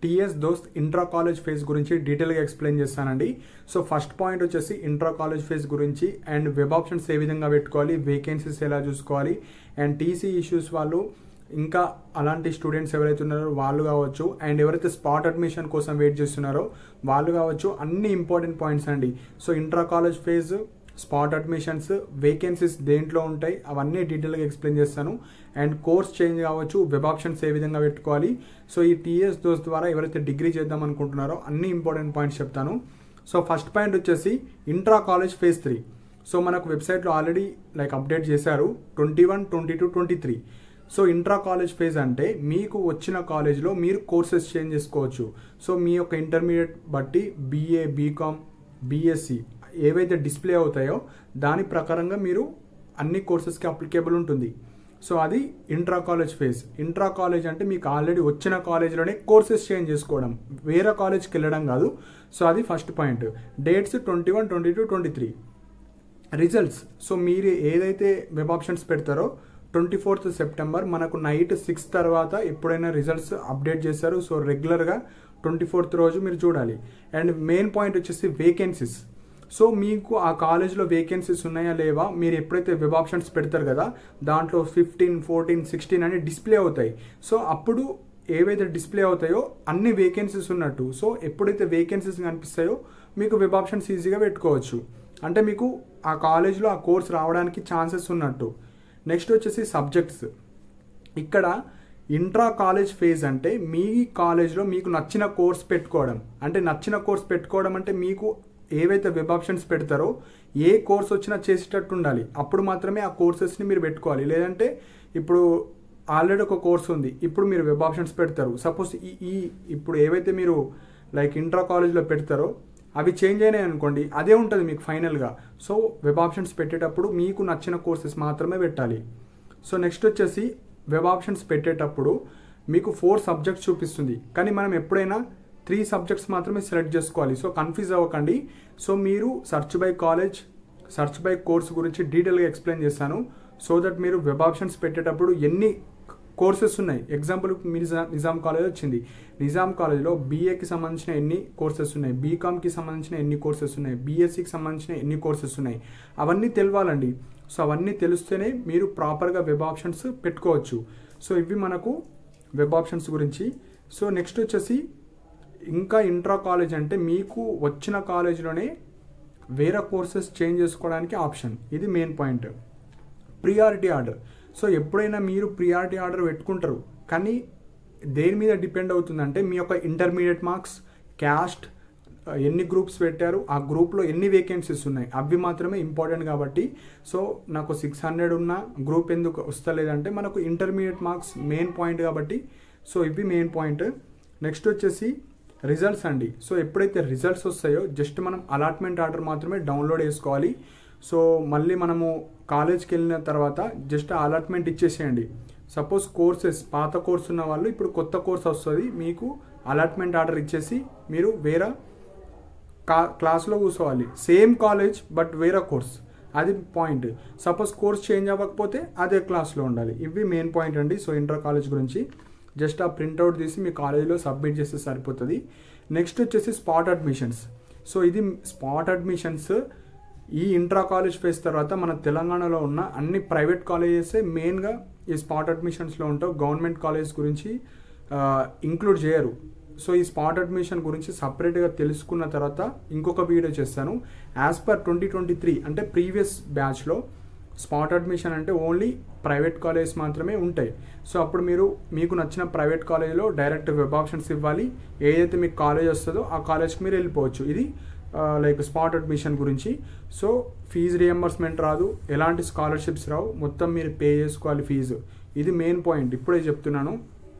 TS దోస్త్ intra college phase గురించి డీటెయిల్గా ఎక్స్ప్లెయిన్ చేస్తానండి. సో ఫస్ట్ పాయింట్ వచ్చేసి ఇంట్రా కాలేజ్ ఫేజ్ గురించి అండ్ వెబ్ ఆప్షన్స్ ఏ విధంగా పెట్టుకోవాలి, వేకెన్సీస్ ఎలా చూసుకోవాలి అండ్ టీసీ ఇష్యూస్ వాళ్ళు ఇంకా అలాంటి స్టూడెంట్స్ ఎవరైతే ఉన్నారో వాళ్ళు కావచ్చు అండ్ ఎవరైతే స్పాట్ అడ్మిషన్ కోసం వెయిట్ చేస్తున్నారో వాళ్ళు కావచ్చు, అన్ని ఇంపార్టెంట్ పాయింట్స్ అండి. So intra college phase, spot admissions, vacancies దేంట్లో ఉంటాయి అవన్నీ డీటెయిల్గా ఎక్స్ప్లెయిన్ చేస్తాను. అండ్ కోర్స్ చేంజ్ కావచ్చు, వెబ్ ఆప్షన్స్ ఏ విధంగా పెట్టుకోవాలి. సో ఈ టీఎస్ దోస్త్ ద్వారా ఎవరైతే డిగ్రీ చేద్దాం అనుకుంటున్నారో అన్ని ఇంపార్టెంట్ పాయింట్స్ చెప్తాను. సో ఫస్ట్ పాయింట్ వచ్చేసి ఇంట్రా కాలేజ్ ఫేజ్ 3. సో మనకు వెబ్సైట్లో ఆల్రెడీ అప్డేట్ చేశారు 21, 22, 23. సో ఇంట్రా కాలేజ్ ఫేజ్ అంటే మీకు వచ్చిన కాలేజ్లో మీరు కోర్సెస్ చేంజ్ చేసుకోవచ్చు. సో మీ యొక్క ఇంటర్మీడియట్ బట్టి బీఏ, బీకామ్, బీఎస్సీ ఏవైతే డిస్ప్లే అవుతాయో దాని ప్రకారంగా మీరు అన్ని కోర్సెస్కి అప్లికేబుల్ ఉంటుంది. సో అది intra college phase. Intra college అంటే మీకు ఆల్రెడీ వచ్చిన కాలేజ్లోనే కోర్సెస్ చేంజ్ చేసుకోవడం, వేరే కాలేజ్కి వెళ్ళడం కాదు. సో అది first point. Dates 21, 22, 23. Results, so మీరు ఏదైతే వెబ్ ఆప్షన్స్ పెడతారో 24th సెప్టెంబర్ మనకు నైట్ 6 తర్వాత ఎప్పుడైనా రిజల్ట్స్ అప్డేట్ చేస్తారు. సో రెగ్యులర్గా 24th రోజు మీరు చూడాలి. అండ్ మెయిన్ పాయింట్ వచ్చేసి వేకెన్సీస్. సో మీకు ఆ కాలేజ్లో వేకెన్సీస్ ఉన్నాయా లేవా మీరు ఎప్పుడైతే వెబ్ ఆప్షన్స్ పెడతారు కదా దాంట్లో 15, 14, 16 అని డిస్ప్లే అవుతాయి. సో అప్పుడు ఏవైతే డిస్ప్లే అవుతాయో అన్ని వేకెన్సీస్ ఉన్నట్టు. సో ఎప్పుడైతే వేకెన్సీస్ కనిపిస్తాయో మీకు వెబ్ ఆప్షన్స్ ఈజీగా పెట్టుకోవచ్చు. అంటే మీకు ఆ కాలేజ్లో ఆ కోర్స్ రావడానికి ఛాన్సెస్ ఉన్నట్టు. నెక్స్ట్ వచ్చేసి సబ్జెక్ట్స్. ఇక్కడ ఇంట్రా కాలేజ్ ఫేజ్ అంటే మీ కాలేజ్లో మీకు నచ్చిన కోర్స్ పెట్టుకోవడం. అంటే నచ్చిన కోర్స్ పెట్టుకోవడం అంటే మీకు ఏవైతే వెబ్ ఆప్షన్స్ పెడతారో ఏ కోర్స్ వచ్చినా చేసేటట్టు ఉండాలి. అప్పుడు మాత్రమే ఆ కోర్సెస్ని మీరు పెట్టుకోవాలి. లేదంటే ఇప్పుడు ఆల్రెడీ ఒక కోర్స్ ఉంది, ఇప్పుడు మీరు వెబ్ ఆప్షన్స్ పెడతారు. సపోజ్ ఇప్పుడు ఏవైతే మీరు ఇంట్రా కాలేజ్లో పెడతారో అవి చేంజ్ అయినాయి అనుకోండి, అదే ఉంటుంది మీకు ఫైనల్గా. సో వెబ్ ఆప్షన్స్ పెట్టేటప్పుడు మీకు నచ్చిన కోర్సెస్ మాత్రమే పెట్టాలి. సో నెక్స్ట్ వచ్చేసి వెబ్ ఆప్షన్స్ పెట్టేటప్పుడు మీకు 4 సబ్జెక్ట్స్ చూపిస్తుంది, కానీ మనం ఎప్పుడైనా 3 సబ్జెక్ట్స్ మాత్రమే సెలెక్ట్ చేసుకోవాలి. సో కన్ఫ్యూజ్ అవ్వకండి. సో మీరు search by college, search by course గురించి డీటెయిల్గా ఎక్స్ప్లెయిన్ చేస్తాను. సో దట్ మీరు వెబ్ ఆప్షన్స్ పెట్టేటప్పుడు ఎన్ని కోర్సెస్ ఉన్నాయి, ఎగ్జాంపుల్ నిజాం కాలేజ్ వచ్చింది, నిజాం కాలేజ్లో బీఏకి సంబంధించిన ఎన్ని కోర్సెస్ ఉన్నాయి, బీకామ్కి సంబంధించిన ఎన్ని కోర్సెస్ ఉన్నాయి, బీఎస్సీకి సంబంధించిన ఎన్ని కోర్సెస్ ఉన్నాయి, అవన్నీ తెలవాలండి. సో అవన్నీ తెలిస్తేనే మీరు ప్రాపర్గా వెబ్ ఆప్షన్స్ పెట్టుకోవచ్చు. సో ఇవి మనకు వెబ్ ఆప్షన్స్ గురించి. సో నెక్స్ట్ వచ్చేసి ఇంకా ఇంట్రా కాలేజ్ అంటే మీకు వచ్చిన కాలేజ్లోనే వేరే కోర్సెస్ చేంజ్ చేసుకోవడానికి ఆప్షన్. ఇది main point. Priority order. So ఎప్పుడైనా మీరు ప్రియారిటీ ఆర్డర్ పెట్టుకుంటారు, కానీ దేని మీద డిపెండ్ అవుతుందంటే మీ యొక్క ఇంటర్మీడియట్ మార్క్స్, క్యాస్ట్, ఎన్ని గ్రూప్స్ పెట్టారు, ఆ గ్రూప్లో ఎన్ని వేకెన్సీస్ ఉన్నాయి అవి మాత్రమే ఇంపార్టెంట్. కాబట్టి సో నాకు 600 ఉన్న గ్రూప్ ఎందుకు వస్తలేదంటే మనకు ఇంటర్మీడియట్ మార్క్స్ మెయిన్ పాయింట్ కాబట్టి. సో ఇవి మెయిన్ పాయింట్. నెక్స్ట్ వచ్చేసి రిజల్ట్స్ అండి. సో ఎప్పుడైతే రిజల్ట్స్ వస్తాయో జస్ట్ మనం అలాట్మెంట్ ఆర్డర్ మాత్రమే డౌన్లోడ్ చేసుకోవాలి. సో మళ్ళీ మనము కాలేజ్కి వెళ్ళిన తర్వాత జస్ట్ అలాట్మెంట్ ఇచ్చేసేయండి. సపోజ్ కోర్సెస్ పాత కోర్స్ ఉన్న వాళ్ళు ఇప్పుడు కొత్త కోర్స్ వస్తుంది, మీకు అలాట్మెంట్ ఆర్డర్ ఇచ్చేసి మీరు వేరే క్లాస్లో కూర్చోవాలి. సేమ్ కాలేజ్ బట్ వేరే కోర్స్, అది పాయింట్. సపోజ్ కోర్స్ చేంజ్ అవ్వకపోతే అదే క్లాస్లో ఉండాలి. ఇవి మెయిన్ పాయింట్ అండి. సో ఇంటర్ కాలేజ్ గురించి జస్ట్ ఆ ప్రింట్అవుట్ తీసి మీ కాలేజీలో సబ్మిట్ చేస్తే సరిపోతుంది. నెక్స్ట్ వచ్చేసి స్పాట్ అడ్మిషన్స్. సో ఇది స్పాట్ అడ్మిషన్స్ ఈ ఇంట్రా కాలేజ్ ఫేజ్ తర్వాత మన తెలంగాణలో ఉన్న అన్ని ప్రైవేట్ కాలేజెసే మెయిన్గా ఈ స్పాట్ అడ్మిషన్స్లో ఉంటావు. గవర్నమెంట్ కాలేజ్ గురించి ఇంక్లూడ్ చేయరు. సో ఈ స్పాట్ అడ్మిషన్ గురించి సపరేట్గా తెలుసుకున్న తర్వాత ఇంకొక వీడియో చేస్తాను. యాజ్ పర్ 2023 అంటే ప్రీవియస్ బ్యాచ్లో స్పాట్ అడ్మిషన్ అంటే ఓన్లీ ప్రైవేట్ కాలేజ్ మాత్రమే ఉంటాయి. సో అప్పుడు మీకు నచ్చిన ప్రైవేట్ కాలేజ్లో డైరెక్ట్ వెబ్ ఆప్షన్స్ ఇవ్వాలి. ఏదైతే మీకు కాలేజ్ వస్తుందో ఆ కాలేజ్కి మీరు వెళ్ళిపోవచ్చు. ఇది స్పాట్ అడ్మిషన్ గురించి. సో ఫీజు రియంబర్స్మెంట్ రాదు, ఎలాంటి స్కాలర్షిప్స్ రావు, మొత్తం మీరు పే చేసుకోవాలి ఫీజు. ఇది మెయిన్ పాయింట్, ఇప్పుడే చెప్తున్నాను.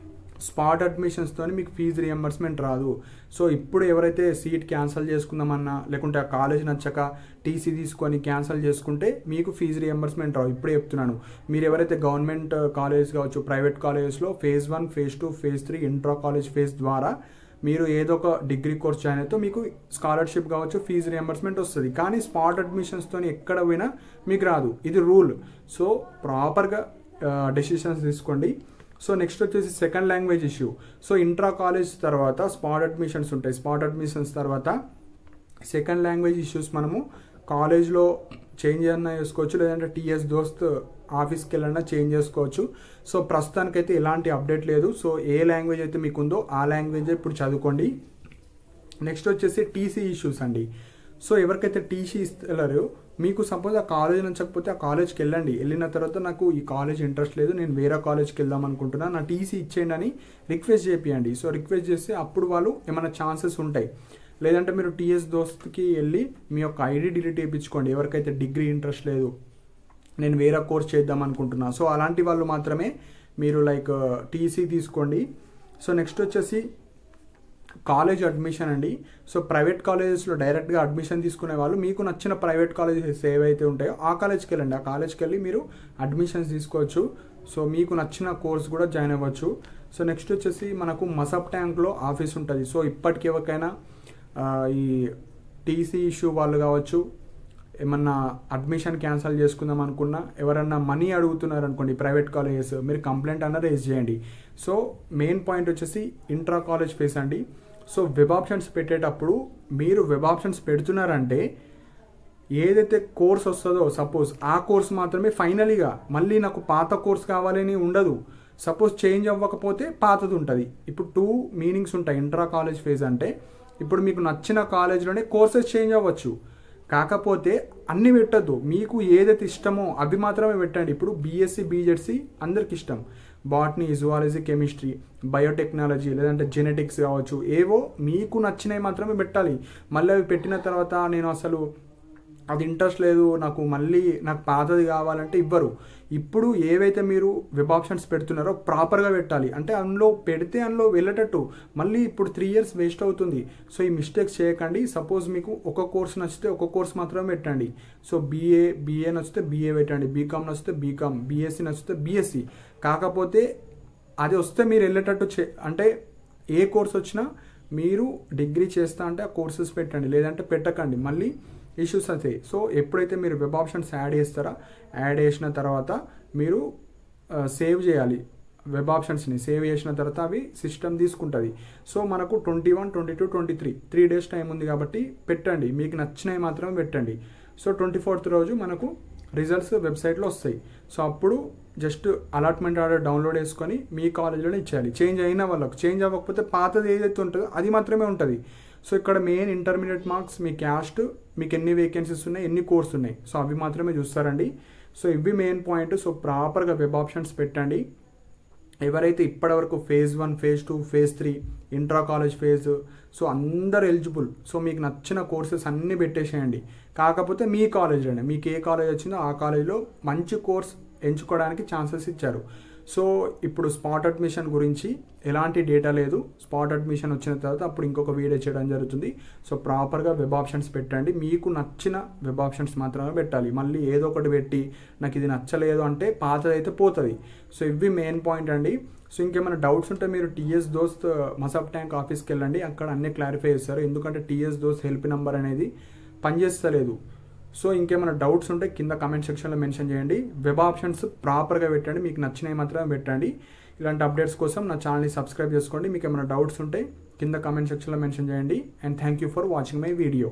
స్పాట్ అడ్మిషన్స్తో మీకు ఫీజు రియంబర్స్మెంట్ రాదు. సో ఇప్పుడు ఎవరైతే సీట్ క్యాన్సిల్ చేసుకుందామన్నా లేకుంటే ఆ కాలేజ్ నచ్చక టీసీ తీసుకొని క్యాన్సిల్ చేసుకుంటే మీకు ఫీజు రియంబర్స్మెంట్ రావు. ఇప్పుడే చెప్తున్నాను. మీరు ఎవరైతే గవర్నమెంట్ కాలేజ్ కావచ్చు, ప్రైవేట్ కాలేజెస్లో phase 1, phase 2, phase 3 intra college phase ద్వారా మీరు ఏదో ఒక డిగ్రీ కోర్స్ జాయిన్ అయితే మీకు స్కాలర్షిప్ కావచ్చు, ఫీజు రియంబర్స్మెంట్ వస్తుంది. కానీ స్పాట్ అడ్మిషన్స్తో ఎక్కడ పోయినా మీకు రాదు. ఇది రూల్. సో ప్రాపర్గా డెసిషన్స్ తీసుకోండి. సో నెక్స్ట్ వచ్చేసి second language issue. So intra college తర్వాత స్పాట్ అడ్మిషన్స్ ఉంటాయి. స్పాట్ అడ్మిషన్స్ తర్వాత సెకండ్ లాంగ్వేజ్ ఇష్యూస్ మనము కాలేజ్లో చేంజ్ అన్నా చేసుకోవచ్చు, లేదంటే టీఎస్ దోస్త్ ఆఫీస్కి వెళ్ళన్నా చేంజ్ చేసుకోవచ్చు. సో ప్రస్తుతానికైతే ఎలాంటి అప్డేట్ లేదు. సో ఏ లాంగ్వేజ్ అయితే మీకు ఉందో ఆ లాంగ్వేజ్ ఇప్పుడు చదువుకోండి. నెక్స్ట్ వచ్చేసి టీసీ ఇష్యూస్ అండి. సో ఎవరికైతే టీసీ ఇస్తారో మీకు సపోజ్ ఆ కాలేజ్ నచ్చకపోతే ఆ కాలేజ్కి వెళ్ళండి. వెళ్ళిన తర్వాత నాకు ఈ కాలేజ్ ఇంట్రెస్ట్ లేదు, నేను వేరే కాలేజ్కి వెళ్దాం అనుకుంటున్నా, నా టీసీ ఇచ్చేయండి అని రిక్వెస్ట్ చేపియండి. సో రిక్వెస్ట్ చేస్తే అప్పుడు వాళ్ళు ఏమైనా ఛాన్సెస్ ఉంటాయి. లేదంటే మీరు టీఎస్ దోస్త్కి వెళ్ళి మీ యొక్క ఐడి డిలీట్ చేయించుకోండి. ఎవరికైతే డిగ్రీ ఇంట్రెస్ట్ లేదు, నేను వేరే కోర్స్ చేద్దాం అనుకుంటున్నా, సో అలాంటి వాళ్ళు మాత్రమే మీరు లైక్ టీసీ తీసుకోండి. సో నెక్స్ట్ వచ్చేసి కాలేజ్ అడ్మిషన్ అండి. సో ప్రైవేట్ కాలేజెస్లో డైరెక్ట్గా అడ్మిషన్ తీసుకునే వాళ్ళు మీకు నచ్చిన ప్రైవేట్ కాలేజెస్ ఏవైతే ఉంటాయో ఆ కాలేజ్కి వెళ్ళండి. ఆ కాలేజ్కి వెళ్ళి మీరు అడ్మిషన్స్ తీసుకోవచ్చు. సో మీకు నచ్చిన కోర్స్ కూడా జాయిన్ అవ్వచ్చు. సో నెక్స్ట్ వచ్చేసి మనకు మసబ్ ట్యాంక్లో ఆఫీస్ ఉంటుంది. సో ఇప్పటికి ఎవరికైనా ఈ టీసీ ఇష్యూ వాళ్ళు కావచ్చు, ఏమన్నా అడ్మిషన్ క్యాన్సిల్ చేసుకుందాం అనుకున్నా, ఎవరన్నా మనీ అడుగుతున్నారు అనుకోండి ప్రైవేట్ కాలేజెస్, మీరు కంప్లైంట్ అన్న రేజ్ చేయండి. సో మెయిన్ పాయింట్ వచ్చేసి ఇంట్రా కాలేజ్ ఫీస్ అండి. సో వెబ్ ఆప్షన్స్ పెట్టేటప్పుడు మీరు వెబ్ ఆప్షన్స్ పెడుతున్నారంటే ఏదైతే కోర్స్ వస్తుందో సపోజ్ ఆ కోర్స్ మాత్రమే ఫైనలీగా, మళ్ళీ నాకు పాత కోర్స్ కావాలని ఉండదు. సపోజ్ చేంజ్ అవ్వకపోతే పాతది ఉంటుంది. ఇప్పుడు 2 మీనింగ్స్ ఉంటాయి ఇంట్రా కాలేజ్ ఫేజ్ అంటే. ఇప్పుడు మీకు నచ్చిన కాలేజ్లోనే కోర్సెస్ చేంజ్ అవ్వచ్చు, కాకపోతే అన్నీ పెట్టద్దు. మీకు ఏదైతే ఇష్టమో అవి మాత్రమే పెట్టండి. ఇప్పుడు బీఎస్సీ బీజెడ్సీ అందరికి ఇష్టం, బాటనీ, జువాలజీ, కెమిస్ట్రీ, బయోటెక్నాలజీ, లేదంటే జెనెటిక్స్ కావచ్చు, ఏవో మీకు నచ్చినవి మాత్రమే పెట్టాలి. మళ్ళీ అవి పెట్టిన తర్వాత నేను అసలు అది ఇంట్రెస్ట్ లేదు, నాకు మళ్ళీ నాకు పాతది కావాలంటే ఇవ్వరు. ఇప్పుడు ఏవైతే మీరు వెబ్ ఆప్షన్స్ పెడుతున్నారో ప్రాపర్గా పెట్టాలి. అంటే అందులో పెడితే అందులో వెళ్ళేటట్టు, మళ్ళీ ఇప్పుడు 3 years వేస్ట్ అవుతుంది. సో ఈ మిస్టేక్స్ చేయకండి. సపోజ్ మీకు ఒక కోర్స్ నచ్చితే ఒక కోర్స్ మాత్రమే పెట్టండి. సో బీఏ నచ్చితే బీఏ పెట్టండి, బీకామ్ నచ్చితే బీకామ్, బీఎస్సీ నచ్చితే బీఎస్సీ. కాకపోతే అది వస్తే మీరు వెళ్ళేటట్టు అంటే ఏ కోర్స్ వచ్చినా మీరు డిగ్రీ చేస్తా అంటే ఆ కోర్సెస్ పెట్టండి, లేదంటే పెట్టకండి, మళ్ళీ ఇష్యూస్ అవుతాయి. సో ఎప్పుడైతే మీరు వెబ్ ఆప్షన్స్ యాడ్ చేస్తారో, యాడ్ చేసిన తర్వాత మీరు సేవ్ చేయాలి. వెబ్ ఆప్షన్స్ని సేవ్ చేసిన తర్వాత అవి సిస్టమ్ తీసుకుంటుంది. సో మనకు 21, 22, 23 3 days టైం ఉంది కాబట్టి పెట్టండి, మీకు నచ్చినవి మాత్రమే పెట్టండి. సో 24th రోజు మనకు రిజల్ట్స్ వెబ్సైట్లో వస్తాయి. సో అప్పుడు జస్ట్ అలాట్మెంట్ ఆర్డర్ డౌన్లోడ్ చేసుకొని మీ కాలేజ్లోనే ఇచ్చేయాలి. చేంజ్ అయిన వాళ్ళకు, చేంజ్ అవ్వకపోతే పాతది ఏదైతే ఉంటుందో అది మాత్రమే ఉంటుంది. సో ఇక్కడ మెయిన్ ఇంటర్మీడియట్ మార్క్స్, మీ క్యాస్ట్, మీకు ఎన్ని వేకెన్సీస్ ఉన్నాయి, ఎన్ని కోర్స్ ఉన్నాయి, సో అవి మాత్రమే చూస్తారండి. సో ఇవి మెయిన్ పాయింట్. సో ప్రాపర్గా వెబ్ ఆప్షన్స్ పెట్టండి. ఎవరైతే ఇప్పటివరకు phase 1, phase 2, phase 3 intra college phase, so అందరు ఎలిజిబుల్. సో మీకు నచ్చిన కోర్సెస్ అన్నీ పెట్టేసేయండి. కాకపోతే మీ కాలేజ్లోనే మీకు ఏ కాలేజ్ వచ్చిందో ఆ కాలేజ్లో మంచి కోర్స్ ఎంచుకోవడానికి ఛాన్సెస్ ఇచ్చారు. సో ఇప్పుడు స్పాట్ అడ్మిషన్ గురించి ఎలాంటి డేటా లేదు. స్పాట్ అడ్మిషన్ వచ్చిన తర్వాత అప్పుడు ఇంకొక వీడియో చేయడం జరుగుతుంది. సో ప్రాపర్గా వెబ్ ఆప్షన్స్ పెట్టండి. మీకు నచ్చిన వెబ్ ఆప్షన్స్ మాత్రమే పెట్టాలి. మళ్ళీ ఏదో ఒకటి పెట్టి నాకు ఇది నచ్చలేదు అంటే పాతదైతే పోతుంది. సో ఇవి మెయిన్ పాయింట్ అండి. సో ఇంకేమైనా డౌట్స్ ఉంటే మీరు టీఎస్ దోస్త్ మసబ్ ట్యాంక్ ఆఫీస్కి వెళ్ళండి, అక్కడ అన్నీ క్లారిఫై చేస్తారు. ఎందుకంటే టీఎస్ దోస్త్ హెల్ప్ నెంబర్ అనేది పనిచేస్తలేదు. సో ఇంకేమైనా డౌట్స్ ఉంటే కింద కామెంట్ సెక్షన్లో మెన్షన్ చేయండి. వెబ్ ఆప్షన్స్ ప్రాపర్గా పెట్టండి, మీకు నచ్చినవి మాత్రమే పెట్టండి. ఇలాంటి అప్డేట్స్ కోసం నా ఛానల్ని సబ్స్క్రైబ్ చేసుకోండి. మీకు ఏమైనా డౌట్స్ ఉంటే కింద కామెంట్ సెక్షన్లో మెన్షన్ చేయండి. And thank you for watching my video.